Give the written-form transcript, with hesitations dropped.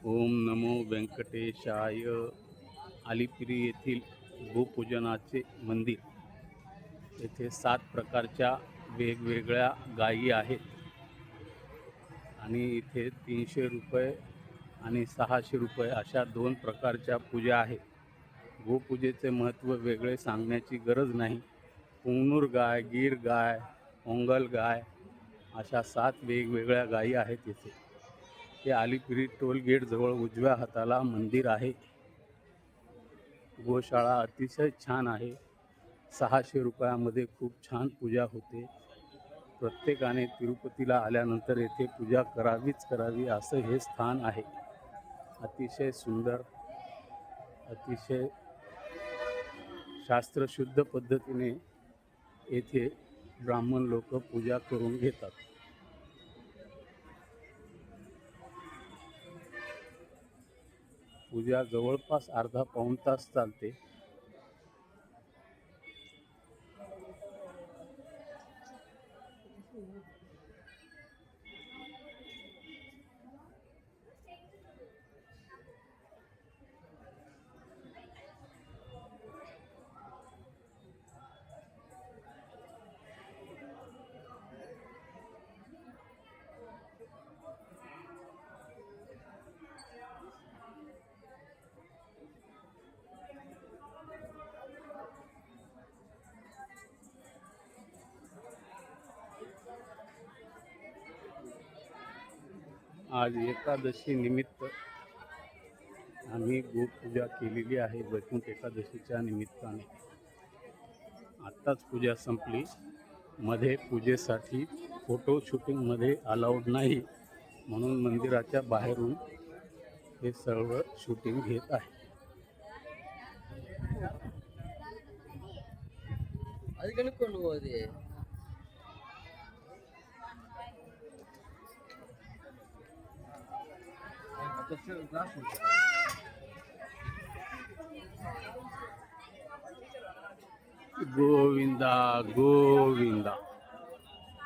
ओम नमो व्यंकटेशाय. अलिपिरी येथील गोपूजनाचे मंदिर. येथे 7 प्रकारच्या वेगवेगळ्या गायी आहेत आणि इथे 300 रुपये आणि 600 रुपये अशा 2 प्रकारच्या पूजा आहेत. गोपूजेचे महत्त्व वेगळे सांगण्याची गरज नाही. पुंगनूर गाय, गीर गाय, ओंगल गाय अशा 7 वेगवेगळ्या गायी आहेत इथे. हे अलिपिरी टोलगेटजवळ उजव्या हाताला मंदिर आहे. गोशाळा अतिशय छान आहे. 600 रुपयामध्ये खूप छान पूजा होते. प्रत्येकाने तिरुपतीला आल्यानंतर येथे पूजा करावीच करावी असं हे स्थान आहे. अतिशय सुंदर, अतिशय शास्त्रशुद्ध पद्धतीने येथे ब्राह्मण लोक पूजा करून घेतात. पूजा जवळपास अर्धा पाऊण तास चालते. आज एकादशी निमित्त आम्ही गोपूजा केलेली आहे. वैकुंठ एकादशीच्या निमित्ताने आत्ताच पूजा संपली. मध्ये पूजेसाठी फोटो शूटिंगमध्ये अलाउड नाही म्हणून मंदिराच्या बाहेरून हे सर्व शूटिंग घेत आहे. गोविंदा गोविंदा.